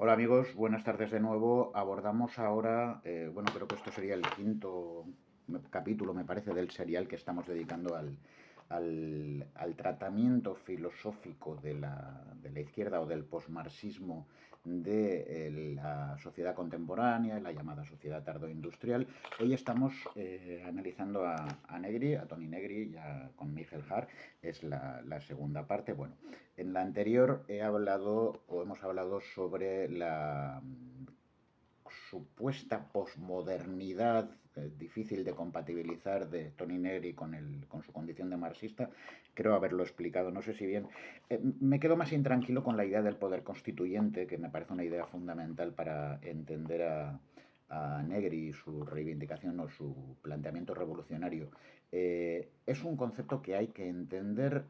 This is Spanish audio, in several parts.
Hola amigos, buenas tardes de nuevo. Abordamos ahora, bueno, creo que esto sería el quinto capítulo, me parece, del serial que estamos dedicando al tratamiento filosófico de la izquierda o del posmarxismo de la sociedad contemporánea, la llamada sociedad tardoindustrial. Hoy estamos analizando a Negri, a Toni Negri, ya con Michael Hart, es la segunda parte. Bueno, en la anterior he hablado o hemos hablado sobre la supuesta posmodernidad difícil de compatibilizar de Toni Negri con su condición de marxista. Creo haberlo explicado, no sé si bien. Me quedo más intranquilo con la idea del poder constituyente, que me parece una idea fundamental para entender a Negri y su reivindicación o su planteamiento revolucionario. Es un concepto que hay que entender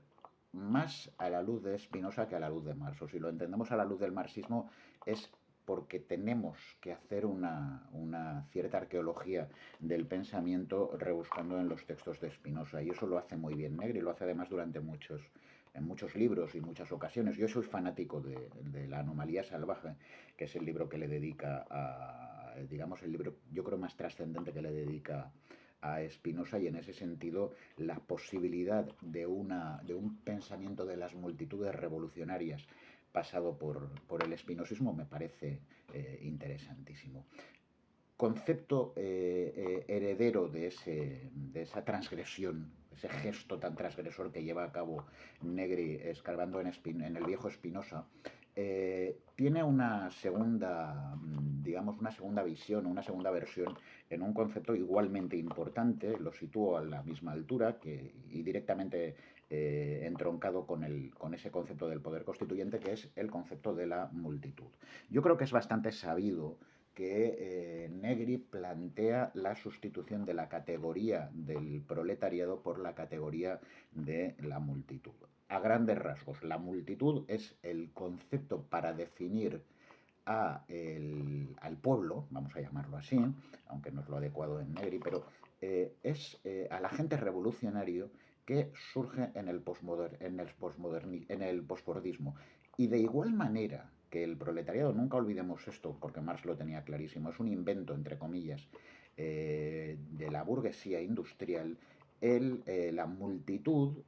más a la luz de Spinoza que a la luz de Marx. O si lo entendemos a la luz del marxismo es porque tenemos que hacer una cierta arqueología del pensamiento rebuscando en los textos de Spinoza. Y eso lo hace muy bien Negri, lo hace además en muchos libros y muchas ocasiones. Yo soy fanático de La anomalía salvaje, que es el libro que le dedica digamos, el libro yo creo más trascendente que le dedica a Spinoza, y en ese sentido la posibilidad de un pensamiento de las multitudes revolucionarias pasado por el espinosismo me parece interesantísimo. Concepto heredero de esa transgresión, ese gesto tan transgresor que lleva a cabo Negri escarbando en el viejo Spinoza, tiene una segunda, digamos, una segunda visión, una segunda versión en un concepto igualmente importante, lo sitúo a la misma altura y directamente entroncado con ese concepto del poder constituyente, que es el concepto de la multitud. Yo creo que es bastante sabido que Negri plantea la sustitución de la categoría del proletariado por la categoría de la multitud. A grandes rasgos, la multitud es el concepto para definir al pueblo, vamos a llamarlo así, aunque no es lo adecuado en Negri, pero es al agente revolucionario que surge en el posfordismo. Y de igual manera que el proletariado, nunca olvidemos esto, porque Marx lo tenía clarísimo, es un invento, entre comillas, de la burguesía industrial. La multitud,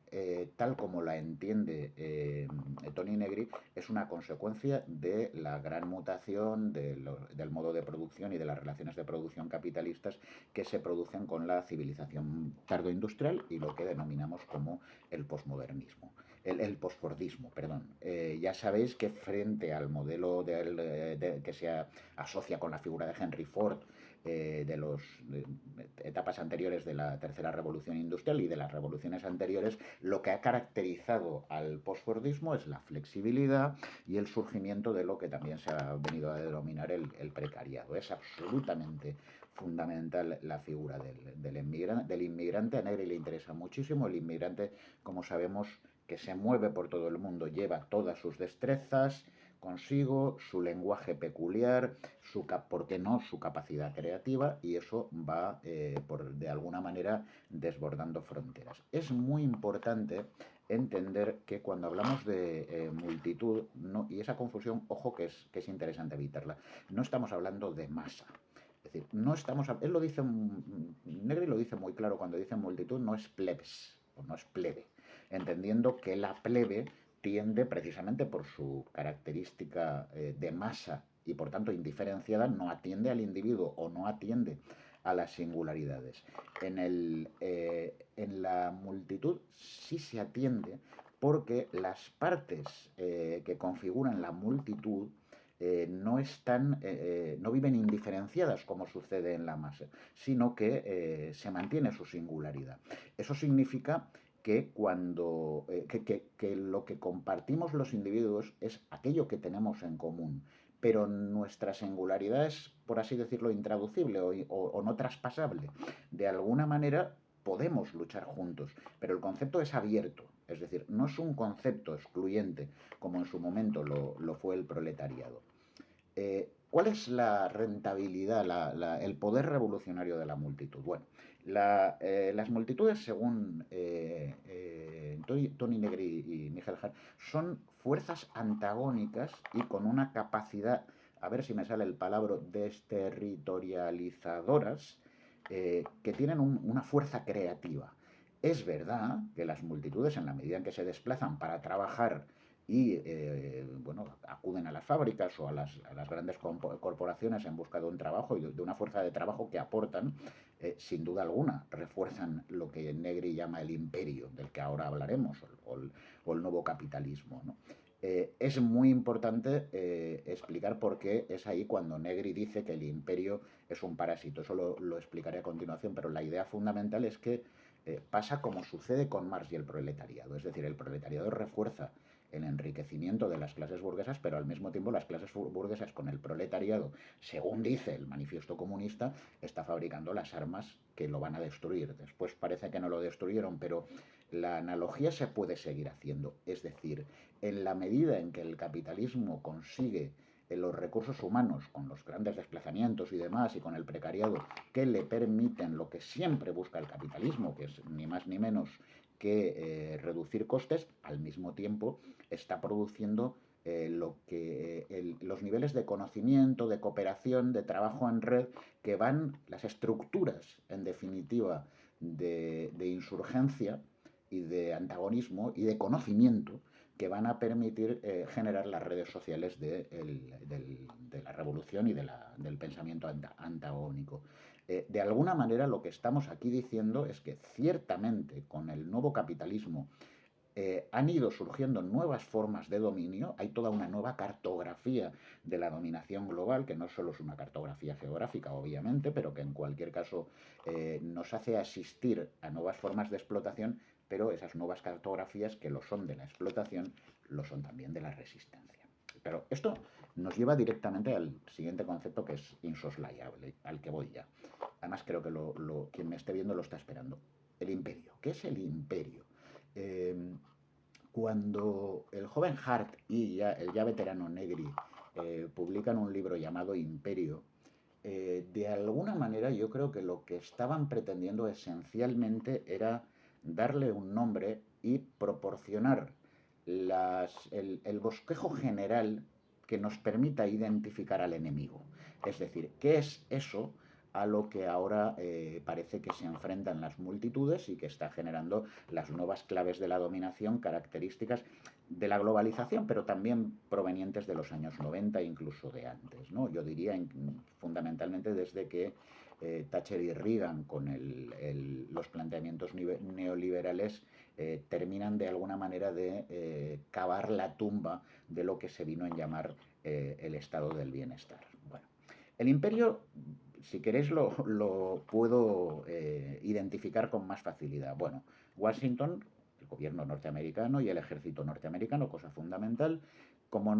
tal como la entiende Toni Negri, es una consecuencia de la gran mutación del modo de producción y de las relaciones de producción capitalistas que se producen con la civilización tardoindustrial y lo que denominamos como el posmodernismo, el posfordismo, perdón. Ya sabéis que frente al modelo que se asocia con la figura de Henry Ford, de las etapas anteriores de la tercera revolución industrial y de las revoluciones anteriores, lo que ha caracterizado al postfordismo es la flexibilidad y el surgimiento de lo que también se ha venido a denominar el precariado. Es absolutamente fundamental la figura del inmigrante. A Negri le interesa muchísimo. El inmigrante, como sabemos, que se mueve por todo el mundo, lleva todas sus destrezas consigo, su lenguaje peculiar, ¿por qué no?, su capacidad creativa, y eso va, de alguna manera, desbordando fronteras. Es muy importante entender que cuando hablamos de multitud, no, y esa confusión, ojo, que es interesante evitarla, no estamos hablando de masa. Es decir, no estamos, él lo dice, Negri lo dice muy claro cuando dice multitud, no es plebes, o no es plebe, entendiendo que la plebe tiende, precisamente por su característica de masa y por tanto indiferenciada, no atiende al individuo o no atiende a las singularidades. En la multitud sí se atiende porque las partes que configuran la multitud no viven indiferenciadas como sucede en la masa, sino que se mantiene su singularidad. Eso significa que lo que compartimos los individuos es aquello que tenemos en común, pero nuestra singularidad es, por así decirlo, intraducible o no traspasable. De alguna manera podemos luchar juntos, pero el concepto es abierto, es decir, no es un concepto excluyente como en su momento lo fue el proletariado. ¿Cuál es la rentabilidad, el poder revolucionario de la multitud? Bueno, las multitudes, según Toni Negri y Michael Hart, son fuerzas antagónicas y con una capacidad a ver si me sale el palabra, desterritorializadoras, que tienen una fuerza creativa. Es verdad que las multitudes, en la medida en que se desplazan para trabajar y bueno, acuden a las fábricas o a las grandes corporaciones en busca de un trabajo y de una fuerza de trabajo que aportan, sin duda alguna, refuerzan lo que Negri llama el imperio, del que ahora hablaremos, o el nuevo capitalismo, ¿no? Es muy importante explicar por qué es ahí cuando Negri dice que el imperio es un parásito. Eso lo explicaré a continuación, pero la idea fundamental es que pasa como sucede con Marx y el proletariado. Es decir, el proletariado refuerza el enriquecimiento de las clases burguesas, pero al mismo tiempo las clases burguesas con el proletariado, según dice el manifiesto comunista, está fabricando las armas que lo van a destruir. Después parece que no lo destruyeron, pero la analogía se puede seguir haciendo. Es decir, en la medida en que el capitalismo consigue los recursos humanos, con los grandes desplazamientos y demás, y con el precariado, que le permiten lo que siempre busca el capitalismo, que es ni más ni menos que reducir costes, al mismo tiempo está produciendo los niveles de conocimiento, de cooperación, de trabajo en red, que van, las estructuras, en definitiva, de insurgencia y de antagonismo y de conocimiento que van a permitir generar las redes sociales de la revolución y del pensamiento antagónico. De alguna manera lo que estamos aquí diciendo es que ciertamente con el nuevo capitalismo han ido surgiendo nuevas formas de dominio, hay toda una nueva cartografía de la dominación global, que no solo es una cartografía geográfica, obviamente, pero que en cualquier caso nos hace asistir a nuevas formas de explotación, pero esas nuevas cartografías que lo son de la explotación, lo son también de la resistencia. Pero esto nos lleva directamente al siguiente concepto, que es insoslayable, al que voy ya. Además creo que quien me esté viendo lo está esperando. El imperio. ¿Qué es el imperio? Eh, Cuando el joven Hart y el ya veterano Negri publican un libro llamado Imperio, de alguna manera yo creo que lo que estaban pretendiendo esencialmente era darle un nombre y proporcionar el bosquejo general que nos permita identificar al enemigo. Es decir, ¿qué es eso a lo que ahora parece que se enfrentan las multitudes y que está generando las nuevas claves de la dominación, características de la globalización, pero también provenientes de los años 90, incluso de antes, ¿no? Yo diría fundamentalmente desde que Thatcher y Reagan, con los planteamientos neoliberales, terminan de alguna manera de cavar la tumba de lo que se vino a llamar el estado del bienestar. Bueno, el imperio, si queréis, lo puedo identificar con más facilidad. Bueno, Washington, el gobierno norteamericano y el ejército norteamericano, cosa fundamental. Como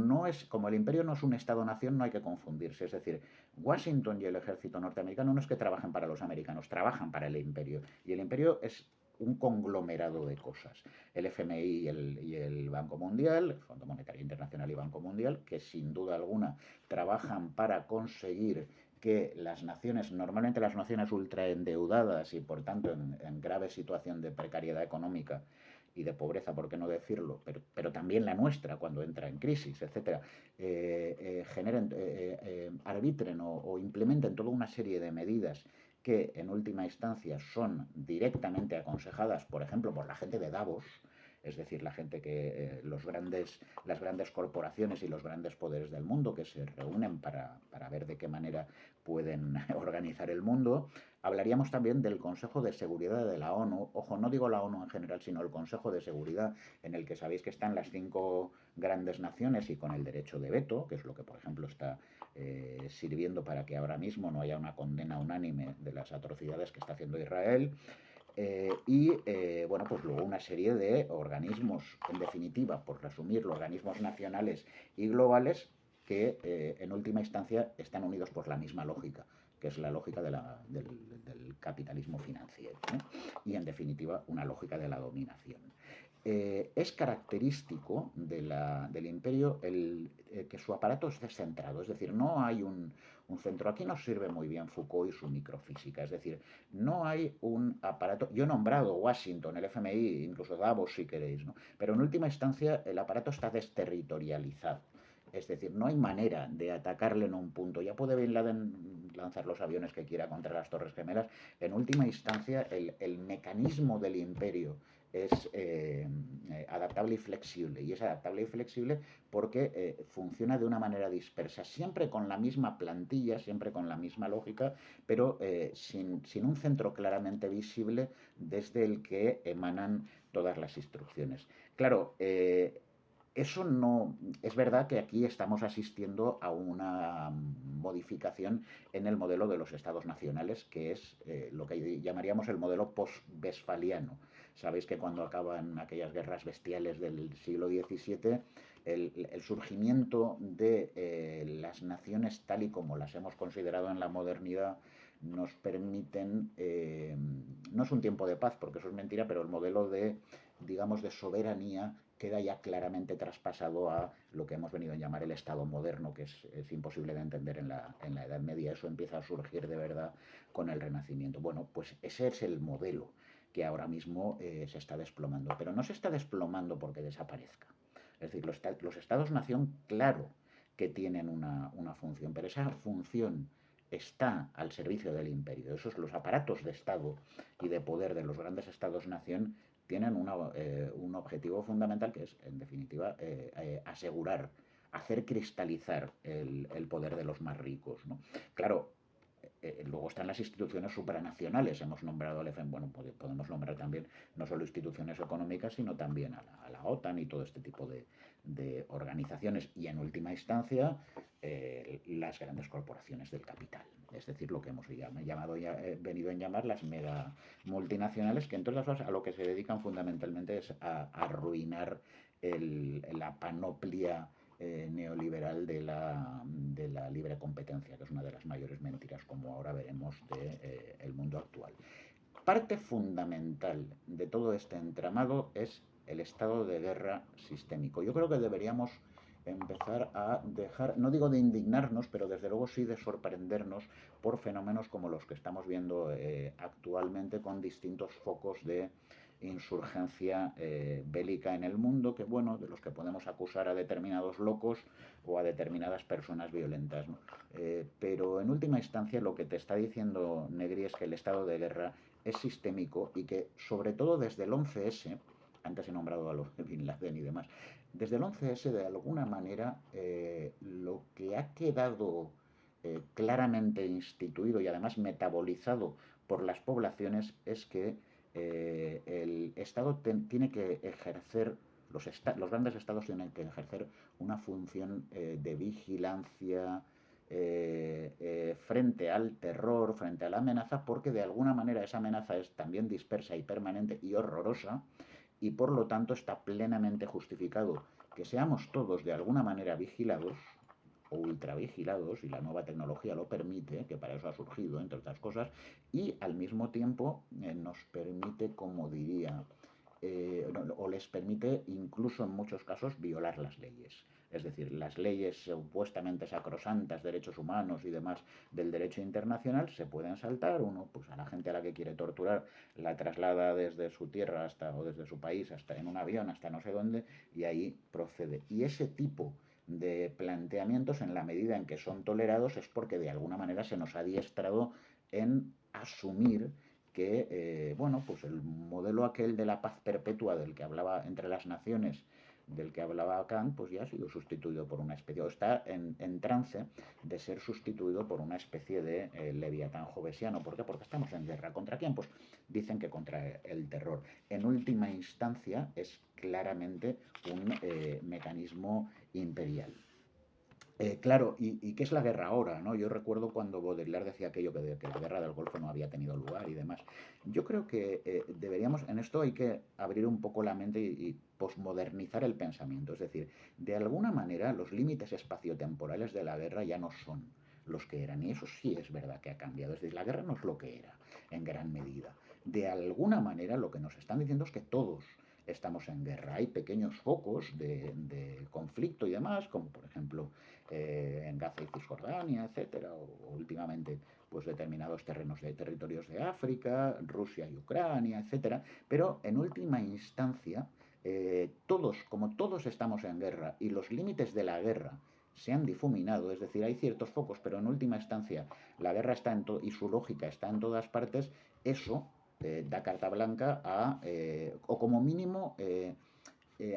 el imperio no es un estado-nación, no hay que confundirse. Es decir, Washington y el ejército norteamericano no es que trabajen para los americanos, trabajan para el imperio. Y el imperio es un conglomerado de cosas. El FMI y el Banco Mundial, el Fondo Monetario Internacional y Banco Mundial, que sin duda alguna trabajan para conseguir que las naciones, normalmente las naciones ultraendeudadas y por tanto en grave situación de precariedad económica y de pobreza, por qué no decirlo, pero también la nuestra cuando entra en crisis, etcétera, generen, arbitren o implementen toda una serie de medidas que en última instancia son directamente aconsejadas, por ejemplo, por la gente de Davos, es decir, la gente que las grandes corporaciones y los grandes poderes del mundo que se reúnen para ver de qué manera pueden organizar el mundo. Hablaríamos también del Consejo de Seguridad de la ONU. Ojo, no digo la ONU en general, sino el Consejo de Seguridad, en el que sabéis que están las 5 grandes naciones y con el derecho de veto, que es lo que, por ejemplo, está sirviendo para que ahora mismo no haya una condena unánime de las atrocidades que está haciendo Israel. Bueno, pues luego una serie de organismos, en definitiva, por resumirlo, organismos nacionales y globales que en última instancia están unidos por la misma lógica, que es la lógica del capitalismo financiero, ¿eh? Y en definitiva una lógica de la dominación. Es característico del imperio que su aparato es descentrado, es decir, no hay un centro. Aquí nos sirve muy bien Foucault y su microfísica, es decir, no hay un aparato. Yo he nombrado Washington, el FMI, incluso Davos si queréis, ¿no? Pero en última instancia el aparato está desterritorializado. Es decir, no hay manera de atacarle en un punto. Ya puede Bin Laden lanzar los aviones que quiera contra las Torres Gemelas. En última instancia, el mecanismo del imperio es adaptable y flexible. Y es adaptable y flexible porque funciona de una manera dispersa, siempre con la misma plantilla, siempre con la misma lógica, pero sin un centro claramente visible desde el que emanan todas las instrucciones. Claro, eso no. Es verdad que aquí estamos asistiendo a una modificación en el modelo de los estados nacionales, que es lo que llamaríamos el modelo post-westfaliano. Sabéis que cuando acaban aquellas guerras bestiales del siglo XVII, el surgimiento de las naciones tal y como las hemos considerado en la modernidad nos permiten, no es un tiempo de paz, porque eso es mentira, pero el modelo de, digamos, de soberanía queda ya claramente traspasado a lo que hemos venido a llamar el Estado moderno, que es imposible de entender en la Edad Media. Eso empieza a surgir de verdad con el Renacimiento. Bueno, pues ese es el modelo que ahora mismo se está desplomando, pero no se está desplomando porque desaparezca. Es decir, los estados-nación, claro que tienen una función, pero esa función está al servicio del imperio. Esos los aparatos de Estado y de poder de los grandes estados-nación tienen un objetivo fundamental que es, en definitiva, asegurar, hacer cristalizar el poder de los más ricos, ¿no? Claro, luego están las instituciones supranacionales. Hemos nombrado al FMI, bueno, podemos nombrar también no solo instituciones económicas, sino también a la OTAN y todo este tipo de organizaciones. Y en última instancia, las grandes corporaciones del capital. Es decir, lo que hemos venido a llamar las mega multinacionales, que entre otras cosas a lo que se dedican fundamentalmente es a arruinar la panoplia neoliberal de la libre competencia, que es una de las mayores mentiras, como ahora veremos, del mundo actual. Parte fundamental de todo este entramado es el estado de guerra sistémico. Yo creo que deberíamos empezar a dejar, no digo de indignarnos, pero desde luego sí de sorprendernos por fenómenos como los que estamos viendo actualmente, con distintos focos de insurgencia bélica en el mundo, que bueno, de los que podemos acusar a determinados locos o a determinadas personas violentas, ¿no? Pero en última instancia lo que te está diciendo Negri es que el estado de guerra es sistémico y que sobre todo desde el 11S, antes he nombrado a los de Bin Laden y demás, desde el 11S de alguna manera lo que ha quedado claramente instituido y además metabolizado por las poblaciones es que el Estado tiene que ejercer, los grandes estados tienen que ejercer una función de vigilancia frente al terror, frente a la amenaza, porque de alguna manera esa amenaza es también dispersa y permanente y horrorosa, y por lo tanto está plenamente justificado que seamos todos de alguna manera vigilados o ultravigilados, y la nueva tecnología lo permite, que para eso ha surgido, entre otras cosas, y al mismo tiempo nos permite, como diría, o les permite incluso en muchos casos violar las leyes. Es decir, las leyes supuestamente sacrosantas, derechos humanos y demás del derecho internacional se pueden saltar. Uno, pues a la gente a la que quiere torturar la traslada desde su tierra hasta o desde su país hasta en un avión hasta no sé dónde y ahí procede. Y ese tipo de planteamientos, en la medida en que son tolerados, es porque de alguna manera se nos ha adiestrado en asumir que, bueno, pues el modelo aquel de la paz perpetua del que hablaba entre las naciones, del que hablaba Kant, pues ya ha sido sustituido por una especie, o está en trance de ser sustituido por una especie de leviatán jovesiano. ¿Por qué? Porque estamos en guerra. ¿Contra quién? Pues dicen que contra el terror. En última instancia es claramente un mecanismo imperial. Claro, ¿y qué es la guerra ahora? ¿No? Yo recuerdo cuando Baudrillard decía aquello que la guerra del Golfo no había tenido lugar y demás. Yo creo que deberíamos, en esto hay que abrir un poco la mente y posmodernizar el pensamiento. Es decir, de alguna manera los límites espaciotemporales de la guerra ya no son los que eran. Y eso sí es verdad que ha cambiado. Es decir, la guerra no es lo que era, en gran medida. De alguna manera lo que nos están diciendo es que todos estamos en guerra. Hay pequeños focos de conflicto y demás, como por ejemplo en Gaza y Cisjordania, etcétera, o últimamente pues determinados territorios de África, Rusia y Ucrania, etcétera, pero en última instancia todos, como todos estamos en guerra y los límites de la guerra se han difuminado, es decir, hay ciertos focos, pero en última instancia la guerra está y su lógica está en todas partes, eso da carta blanca o como mínimo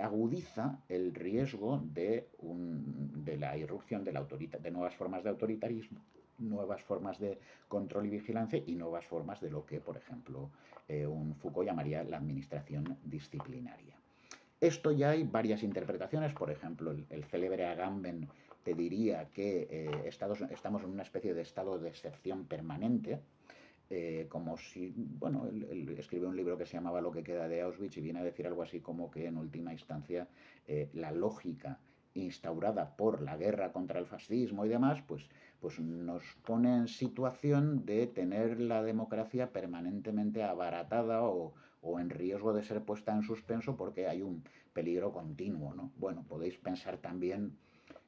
agudiza el riesgo de la irrupción de nuevas formas de autoritarismo, nuevas formas de control y vigilancia y nuevas formas de lo que, por ejemplo, un Foucault llamaría la administración disciplinaria. Esto ya hay varias interpretaciones, por ejemplo, el célebre Agamben te diría que estamos en una especie de estado de excepción permanente, como si, bueno, él escribió un libro que se llamaba Lo que queda de Auschwitz y viene a decir algo así como que en última instancia la lógica instaurada por la guerra contra el fascismo y demás, pues nos pone en situación de tener la democracia permanentemente abaratada o en riesgo de ser puesta en suspenso porque hay un peligro continuo, ¿no? Bueno, podéis pensar también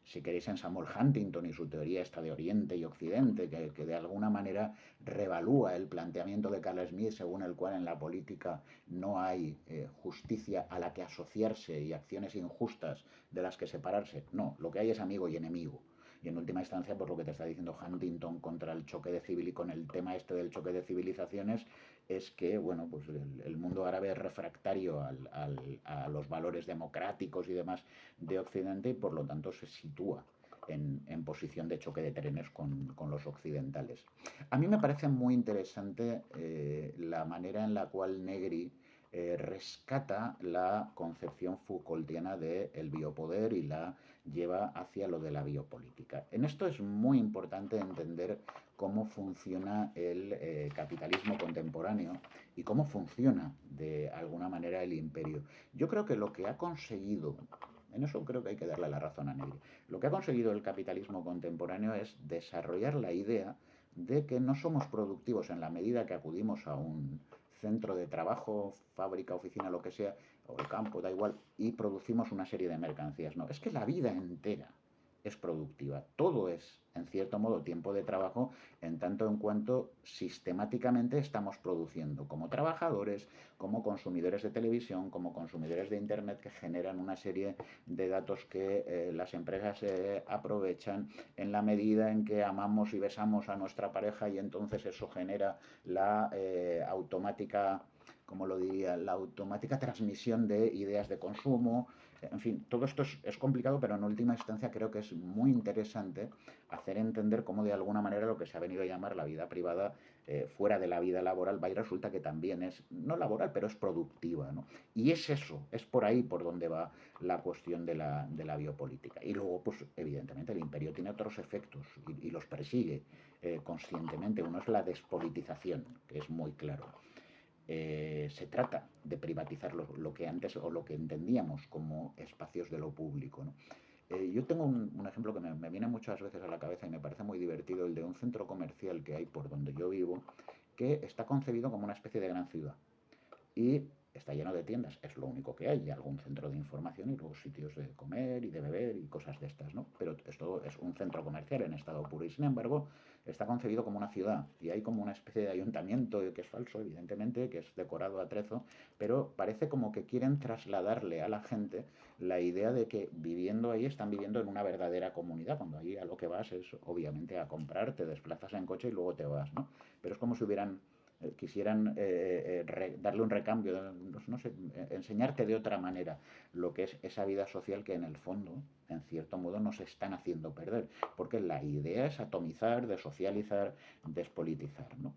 si queréis, en Samuel Huntington y su teoría esta de Oriente y Occidente, que de alguna manera revalúa el planteamiento de Carl Smith, según el cual en la política no hay justicia a la que asociarse y acciones injustas de las que separarse. No, lo que hay es amigo y enemigo. Y en última instancia, por lo que te está diciendo Huntington contra el choque de civil y con el tema este del choque de civilizaciones, es que bueno, pues el mundo árabe es refractario a los valores democráticos y demás de Occidente y por lo tanto se sitúa en posición de choque de trenes con los occidentales. A mí me parece muy interesante la manera en la cual Negri rescata la concepción Foucaultiana del biopoder y la lleva hacia lo de la biopolítica. En esto es muy importante entender cómo funciona el capitalismo contemporáneo y cómo funciona de alguna manera el imperio. Yo creo que lo que ha conseguido, en eso creo que hay que darle la razón a Negri, lo que ha conseguido el capitalismo contemporáneo es desarrollar la idea de que no somos productivos en la medida que acudimos a un centro de trabajo, fábrica, oficina, lo que sea, o el campo, da igual, y producimos una serie de mercancías. No, es que la vida entera es productiva. Todo es, en cierto modo, tiempo de trabajo en tanto en cuanto sistemáticamente estamos produciendo como trabajadores, como consumidores de televisión, como consumidores de Internet que generan una serie de datos que las empresas aprovechan en la medida en que amamos y besamos a nuestra pareja y entonces eso genera la automática, como lo diría, la automática transmisión de ideas de consumo. En fin, todo esto es complicado, pero en última instancia creo que es muy interesante hacer entender cómo de alguna manera lo que se ha venido a llamar la vida privada fuera de la vida laboral va y resulta que también es, no laboral, pero es productiva, ¿no? Y es eso, es por ahí por donde va la cuestión de la biopolítica. Y luego, pues evidentemente el imperio tiene otros efectos y los persigue conscientemente. Uno es la despolitización, que es muy claro. Se trata de privatizar lo que antes o lo que entendíamos como espacios de lo público, ¿no? Yo tengo un ejemplo que me viene muchas veces a la cabeza y me parece muy divertido, el de un centro comercial que hay por donde yo vivo, que está concebido como una especie de gran ciudad. Y está lleno de tiendas, es lo único que hay, y algún centro de información y luego sitios de comer y de beber y cosas de estas, ¿no? Pero esto es un centro comercial en estado puro y sin embargo está concebido como una ciudad y hay como una especie de ayuntamiento que es falso, evidentemente, que es decorado a trezo, pero parece como que quieren trasladarle a la gente la idea de que viviendo ahí están viviendo en una verdadera comunidad, cuando ahí a lo que vas es obviamente a comprar, te desplazas en coche y luego te vas, ¿no? Pero es como si hubieran quisieran darle un recambio, no sé, enseñarte de otra manera lo que es esa vida social que en el fondo, en cierto modo, nos están haciendo perder. Porque la idea es atomizar, desocializar, despolitizar, ¿no?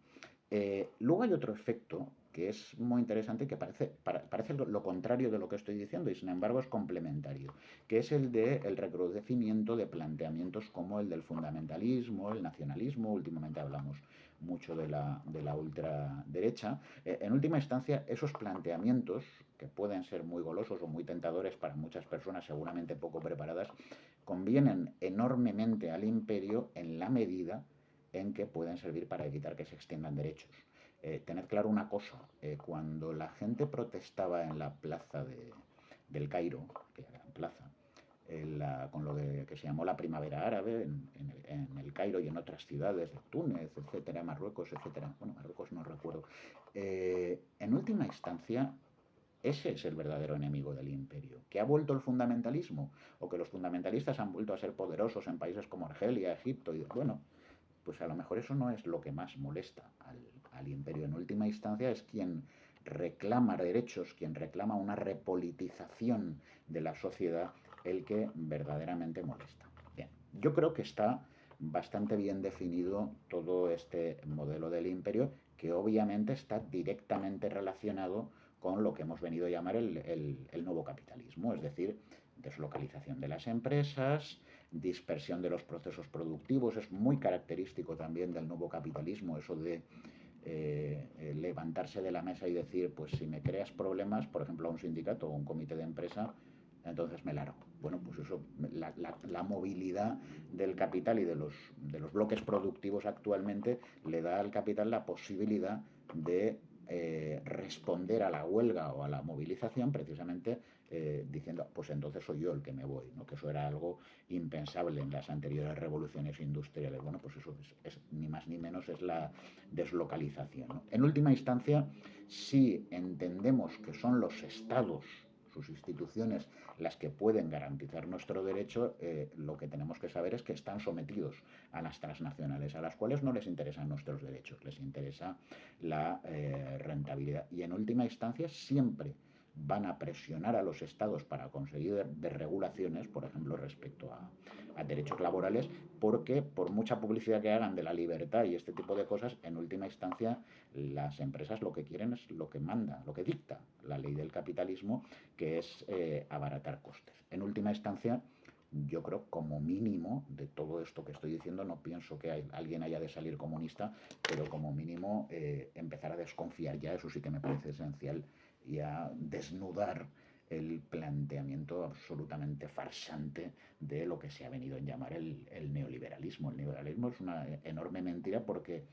Luego hay otro efecto que es muy interesante que parece lo contrario de lo que estoy diciendo y sin embargo es complementario, que es el del recrudecimiento de planteamientos como el del fundamentalismo, el nacionalismo, últimamente hablamos mucho de la ultraderecha. En última instancia, esos planteamientos, que pueden ser muy golosos o muy tentadores para muchas personas seguramente poco preparadas, convienen enormemente al imperio en la medida en que pueden servir para evitar que se extiendan derechos. Tened claro una cosa, cuando la gente protestaba en la plaza del Cairo, que era plaza, con lo que se llamó la primavera árabe en el Cairo y en otras ciudades de Túnez, etcétera, Marruecos, etcétera. Bueno, Marruecos no recuerdo. En última instancia, Ese es el verdadero enemigo del imperio. ¿Que ha vuelto el fundamentalismo? ¿O que los fundamentalistas han vuelto a ser poderosos en países como Argelia, Egipto? Y, bueno, pues a lo mejor eso no es lo que más molesta al imperio. En última instancia es quien reclama derechos, quien reclama una repolitización de la sociedad, el que verdaderamente molesta. Bien, yo creo que está bastante bien definido todo este modelo del imperio, que obviamente está directamente relacionado con lo que hemos venido a llamar el nuevo capitalismo, es decir, deslocalización de las empresas, dispersión de los procesos productivos. Es muy característico también del nuevo capitalismo eso de levantarse de la mesa y decir, pues si me creas problemas, por ejemplo, a un sindicato o un comité de empresa, entonces me largo. Bueno, pues eso, la movilidad del capital y de los bloques productivos actualmente le da al capital la posibilidad de responder a la huelga o a la movilización precisamente diciendo, pues entonces soy yo el que me voy, ¿no? Que eso era algo impensable en las anteriores revoluciones industriales. Bueno, pues eso es ni más ni menos es la deslocalización, ¿no? En última instancia, si entendemos que son los estados, sus instituciones, las que pueden garantizar nuestro derecho, lo que tenemos que saber es que están sometidos a las transnacionales, a las cuales no les interesan nuestros derechos, les interesa la rentabilidad. Y en última instancia, siempre van a presionar a los estados para conseguir desregulaciones, por ejemplo, respecto a derechos laborales, porque por mucha publicidad que hagan de la libertad y este tipo de cosas, en última instancia las empresas lo que quieren es lo que manda, lo que dicta la ley del capitalismo, que es abaratar costes. En última instancia, yo creo, como mínimo, de todo esto que estoy diciendo, no pienso que alguien haya de salir comunista, pero como mínimo empezar a desconfiar ya, eso sí que me parece esencial, y a desnudar el planteamiento absolutamente farsante de lo que se ha venido a llamar el neoliberalismo. El neoliberalismo es una enorme mentira porque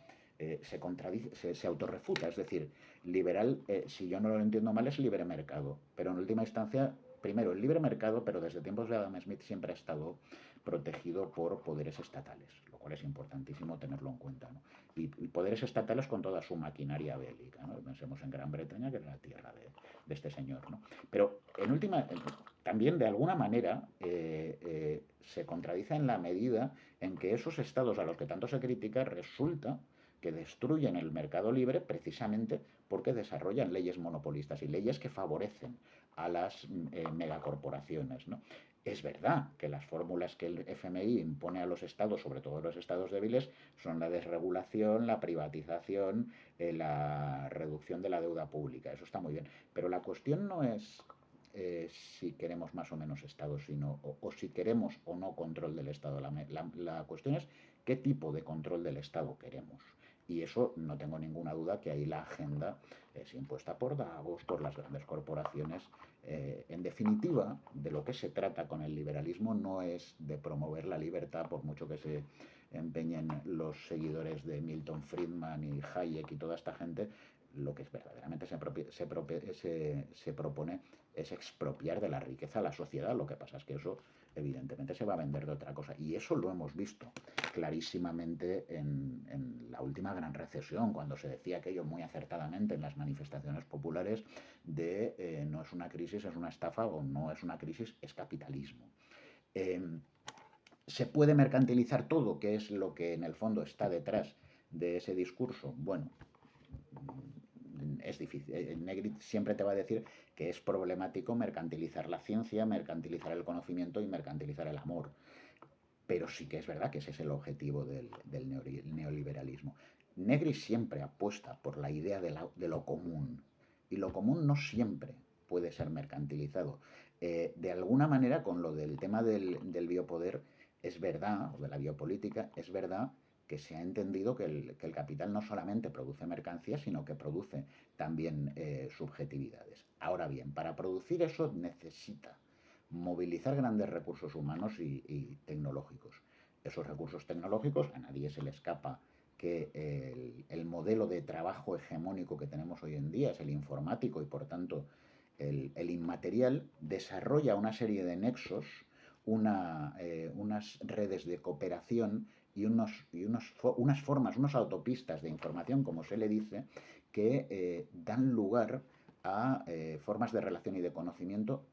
se contradice, se autorrefuta. Es decir, liberal, si yo no lo entiendo mal, es libre mercado. Pero en última instancia, primero, el libre mercado, pero desde tiempos de Adam Smith siempre ha estado protegido por poderes estatales, lo cual es importantísimo tenerlo en cuenta, ¿no? Y poderes estatales con toda su maquinaria bélica, ¿no? Pensemos en Gran Bretaña, que era la tierra de este señor, ¿no? Pero en última, también de alguna manera se contradice en la medida en que esos estados a los que tanto se critica resulta que destruyen el mercado libre precisamente porque desarrollan leyes monopolistas y leyes que favorecen a las megacorporaciones, ¿no? Es verdad que las fórmulas que el FMI impone a los estados, sobre todo a los estados débiles, son la desregulación, la privatización, la reducción de la deuda pública. Eso está muy bien. Pero la cuestión no es si queremos más o menos Estado, sino o si queremos o no control del Estado. La cuestión es qué tipo de control del Estado queremos. Y eso no tengo ninguna duda que ahí la agenda es impuesta por Davos, por las grandes corporaciones. En definitiva, de lo que se trata con el liberalismo no es de promover la libertad, por mucho que se empeñen los seguidores de Milton Friedman y Hayek y toda esta gente. Lo que verdaderamente se propone es expropiar de la riqueza a la sociedad. Lo que pasa es que eso evidentemente se va a vender de otra cosa. Y eso lo hemos visto clarísimamente en la última gran recesión, cuando se decía aquello muy acertadamente en las manifestaciones populares de no es una crisis, es una estafa, o no es una crisis, es capitalismo. Eh, ¿Se puede mercantilizar todo? ¿Qué es lo que en el fondo está detrás de ese discurso? Bueno, es difícil. Negri siempre te va a decir que es problemático mercantilizar la ciencia, mercantilizar el conocimiento y mercantilizar el amor. Pero sí que es verdad que ese es el objetivo del neoliberalismo. Negri siempre apuesta por la idea de lo común. Y lo común no siempre puede ser mercantilizado. De alguna manera, con lo del tema del biopoder, es verdad, o de la biopolítica, es verdad que se ha entendido que el capital no solamente produce mercancías, sino que produce también subjetividades. Ahora bien, para producir eso necesita movilizar grandes recursos humanos y tecnológicos. Esos recursos tecnológicos, a nadie se le escapa que el modelo de trabajo hegemónico que tenemos hoy en día es el informático y por tanto el inmaterial, desarrolla una serie de nexos, unas redes de cooperación y unas formas, unas autopistas de información, como se le dice, que dan lugar a formas de relación y de conocimiento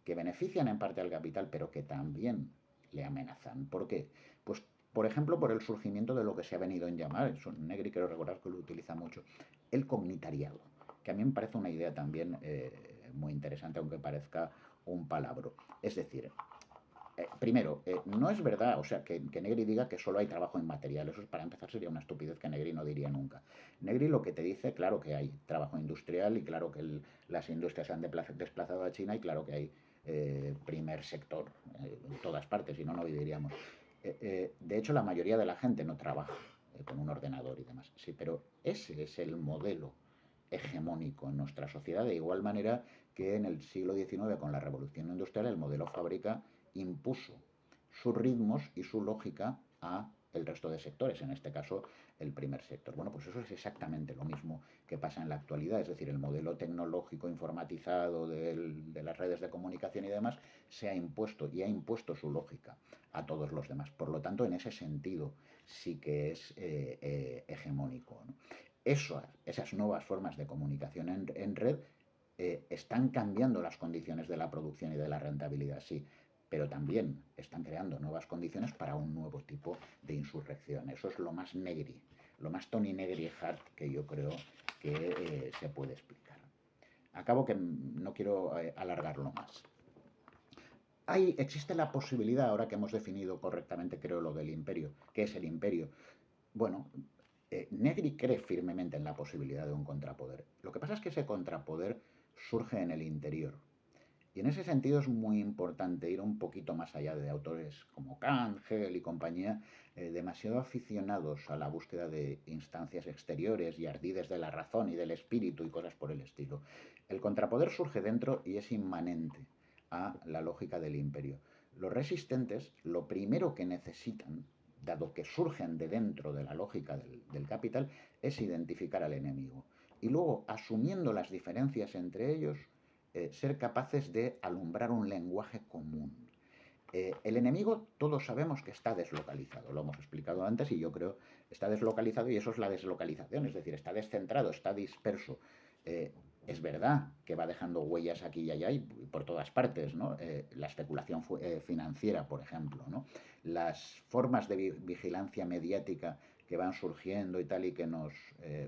que benefician en parte al capital, pero que también le amenazan. ¿Por qué? Pues, por ejemplo, por el surgimiento de lo que se ha venido en llamar, Negri quiero recordar que lo utiliza mucho, el cognitariado, que a mí me parece una idea también muy interesante, aunque parezca un palabro. Es decir, primero, no es verdad, o sea, que Negri diga que solo hay trabajo inmaterial. Eso, para empezar, sería una estupidez que Negri no diría nunca. Negri lo que te dice, claro que hay trabajo industrial y claro que las industrias se han desplazado a China y claro que hay primer sector en todas partes, si no, no viviríamos. De hecho, la mayoría de la gente no trabaja con un ordenador y demás. Sí, pero ese es el modelo hegemónico en nuestra sociedad, de igual manera que en el siglo XIX, con la revolución industrial, el modelo fábrica impuso sus ritmos y su lógica a el resto de sectores, en este caso el primer sector. Bueno, pues eso es exactamente lo mismo que pasa en la actualidad, es decir, el modelo tecnológico informatizado de las redes de comunicación y demás se ha impuesto y ha impuesto su lógica a todos los demás. Por lo tanto, en ese sentido sí que es hegemónico, ¿no? Esas nuevas formas de comunicación en red están cambiando las condiciones de la producción y de la rentabilidad, sí, pero también están creando nuevas condiciones para un nuevo tipo de insurrección. Eso es lo más Negri, lo más Tony Negri Hart que yo creo que se puede explicar. Acabo que no quiero alargarlo más. Existe la posibilidad, ahora que hemos definido correctamente, creo, lo del imperio, ¿qué es el imperio? Bueno, Negri cree firmemente en la posibilidad de un contrapoder. Lo que pasa es que ese contrapoder surge en el interior. Y en ese sentido es muy importante ir un poquito más allá de autores como Kant, Hegel y compañía, demasiado aficionados a la búsqueda de instancias exteriores y ardides de la razón y del espíritu y cosas por el estilo. El contrapoder surge dentro y es inmanente a la lógica del imperio. Los resistentes lo primero que necesitan, dado que surgen de dentro de la lógica del capital, es identificar al enemigo. Y luego, asumiendo las diferencias entre ellos, ser capaces de alumbrar un lenguaje común. El enemigo todos sabemos que está deslocalizado, lo hemos explicado antes y yo creo está deslocalizado y eso es la deslocalización, es decir, está descentrado, está disperso. Es verdad que va dejando huellas aquí y allá y por todas partes, ¿no? La especulación financiera, por ejemplo, ¿no? Las formas de vigilancia mediática que van surgiendo y tal y que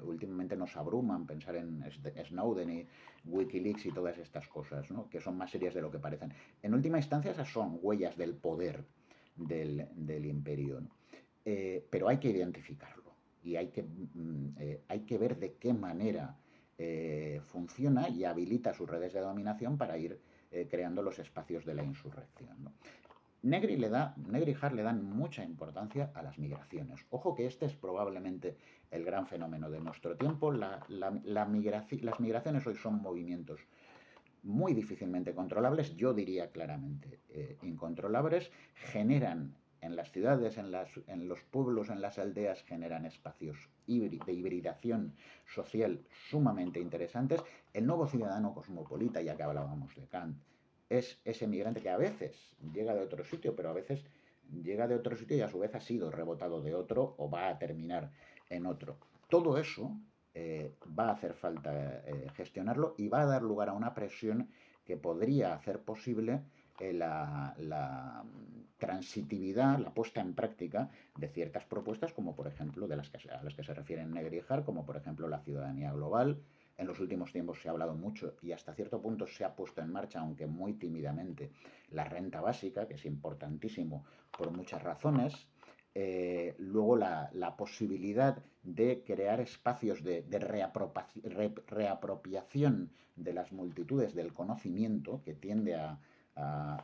últimamente nos abruman, pensar en Snowden y Wikileaks y todas estas cosas, ¿no? Que son más serias de lo que parecen. En última instancia esas son huellas del poder del imperio, ¿no? Pero hay que identificarlo y hay que ver de qué manera funciona y habilita sus redes de dominación para ir creando los espacios de la insurrección, ¿no? Negri y Hart le dan mucha importancia a las migraciones. Ojo que este es probablemente el gran fenómeno de nuestro tiempo. Las migraciones hoy son movimientos muy difícilmente controlables, yo diría claramente incontrolables, generan en las ciudades, en los pueblos, en las aldeas, generan espacios de hibridación social sumamente interesantes. El nuevo ciudadano cosmopolita, ya que hablábamos de Kant, es ese migrante que a veces llega de otro sitio, pero a veces llega de otro sitio y a su vez ha sido rebotado de otro o va a terminar en otro. Todo eso va a hacer falta gestionarlo y va a dar lugar a una presión que podría hacer posible la transitividad, la puesta en práctica de ciertas propuestas, como por ejemplo a las que se refieren Negri y Hart, como por ejemplo la ciudadanía global. En los últimos tiempos se ha hablado mucho y hasta cierto punto se ha puesto en marcha, aunque muy tímidamente, la renta básica, que es importantísimo por muchas razones. Luego la posibilidad de crear espacios de reapropiación de las multitudes del conocimiento, que tiende a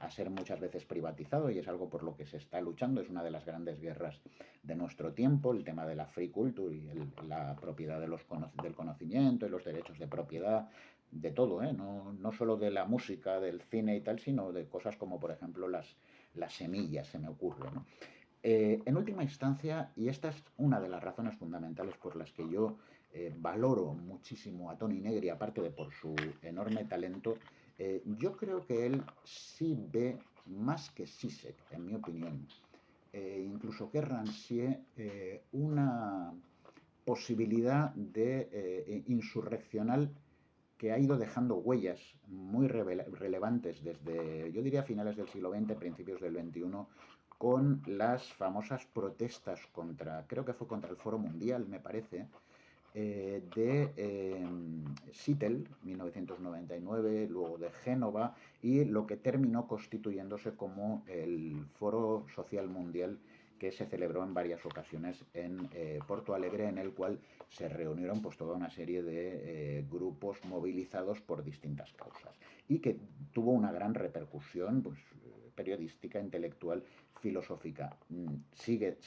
ser muchas veces privatizado y es algo por lo que se está luchando, es una de las grandes guerras de nuestro tiempo, el tema de la free culture y la propiedad del conocimiento y los derechos de propiedad, de todo, no solo de la música, del cine y tal, sino de cosas como por ejemplo las semillas, se me ocurre, ¿no? En última instancia, y esta es una de las razones fundamentales por las que yo valoro muchísimo a Tony Negri, aparte de por su enorme talento, yo creo que él sí ve más que Zizek, en mi opinión, incluso que Rancière, una posibilidad de insurreccional que ha ido dejando huellas muy relevantes desde, yo diría, finales del siglo XX, principios del XXI, con las famosas protestas contra, creo que fue contra el Foro Mundial, me parece, de Seattle, 1999, luego de Génova, y lo que terminó constituyéndose como el Foro Social Mundial, que se celebró en varias ocasiones en Porto Alegre, en el cual se reunieron pues toda una serie de grupos movilizados por distintas causas y que tuvo una gran repercusión pues, periodística, intelectual, filosófica. Sigue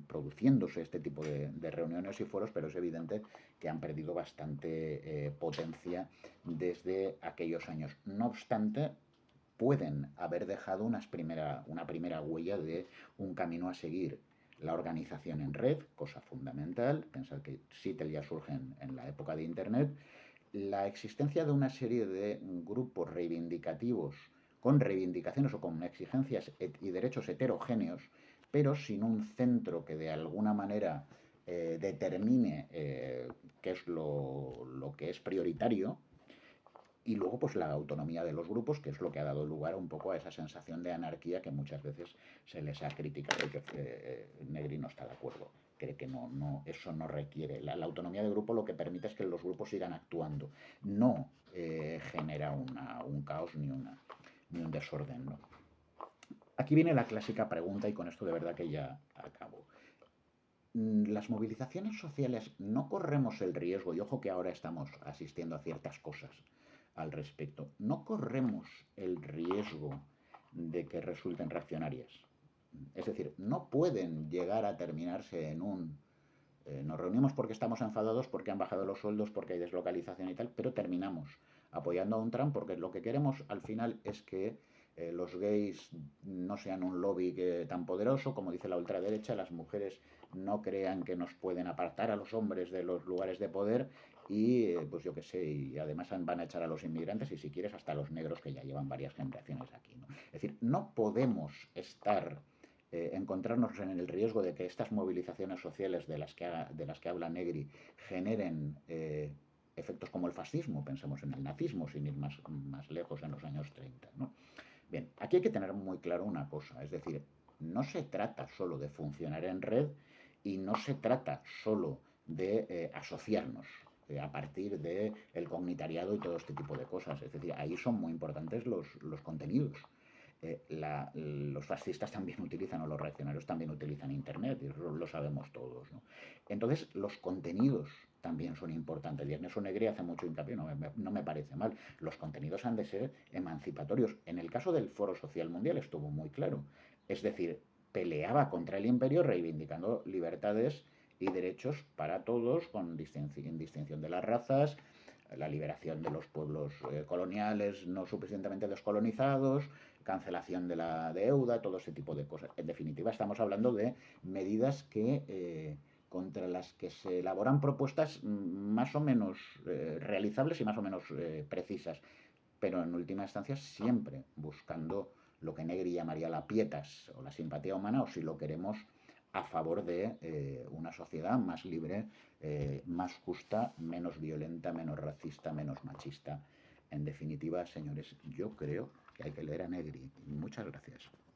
produciéndose este tipo de reuniones y foros, pero es evidente que han perdido bastante potencia desde aquellos años. No obstante, pueden haber dejado una primera huella de un camino a seguir. La organización en red, cosa fundamental, pensad que Seattle ya surge en la época de Internet, la existencia de una serie de grupos reivindicativos con reivindicaciones o con exigencias y derechos heterogéneos, pero sin un centro que de alguna manera determine qué es lo que es prioritario, y luego pues la autonomía de los grupos, que es lo que ha dado lugar un poco a esa sensación de anarquía que muchas veces se les ha criticado y que Negri no está de acuerdo. Cree que eso no requiere. La autonomía de grupo lo que permite es que los grupos sigan actuando. No genera un caos ni un desorden, ¿no? Aquí viene la clásica pregunta y con esto de verdad que ya acabo. Las movilizaciones sociales no corremos el riesgo, y ojo que ahora estamos asistiendo a ciertas cosas al respecto, no corremos el riesgo de que resulten reaccionarias. Es decir, no pueden llegar a terminarse en un nos reunimos porque estamos enfadados, porque han bajado los sueldos, porque hay deslocalización y tal, pero terminamos apoyando a un Trump porque lo que queremos al final es que los gays no sean un lobby tan poderoso, como dice la ultraderecha, las mujeres no crean que nos pueden apartar a los hombres de los lugares de poder y pues yo qué sé, y además van a echar a los inmigrantes y si quieres hasta a los negros que ya llevan varias generaciones aquí, ¿no? Es decir, no podemos estar encontrarnos en el riesgo de que estas movilizaciones sociales de las que habla Negri generen efectos como el fascismo, pensemos en el nazismo, sin ir más lejos en los años 30, ¿no? Bien, aquí hay que tener muy claro una cosa, es decir, no se trata solo de funcionar en red y no se trata solo de asociarnos a partir del cognitariado y todo este tipo de cosas. Es decir, ahí son muy importantes los contenidos. Los fascistas también utilizan, o los reaccionarios también utilizan Internet, y eso lo sabemos todos, ¿no? Entonces, los contenidos también son importantes, y en eso Negri hace mucho hincapié, no me parece mal. Los contenidos han de ser emancipatorios. En el caso del Foro Social Mundial estuvo muy claro. Es decir, peleaba contra el imperio reivindicando libertades y derechos para todos, con distinción de las razas, la liberación de los pueblos coloniales no suficientemente descolonizados, cancelación de la deuda, todo ese tipo de cosas. En definitiva, estamos hablando de medidas contra las que se elaboran propuestas más o menos realizables y más o menos precisas, pero en última instancia siempre buscando lo que Negri llamaría la pietas o la simpatía humana, o si lo queremos, a favor de una sociedad más libre, más justa, menos violenta, menos racista, menos machista. En definitiva, señores, yo creo que hay que leer a Negri. Muchas gracias.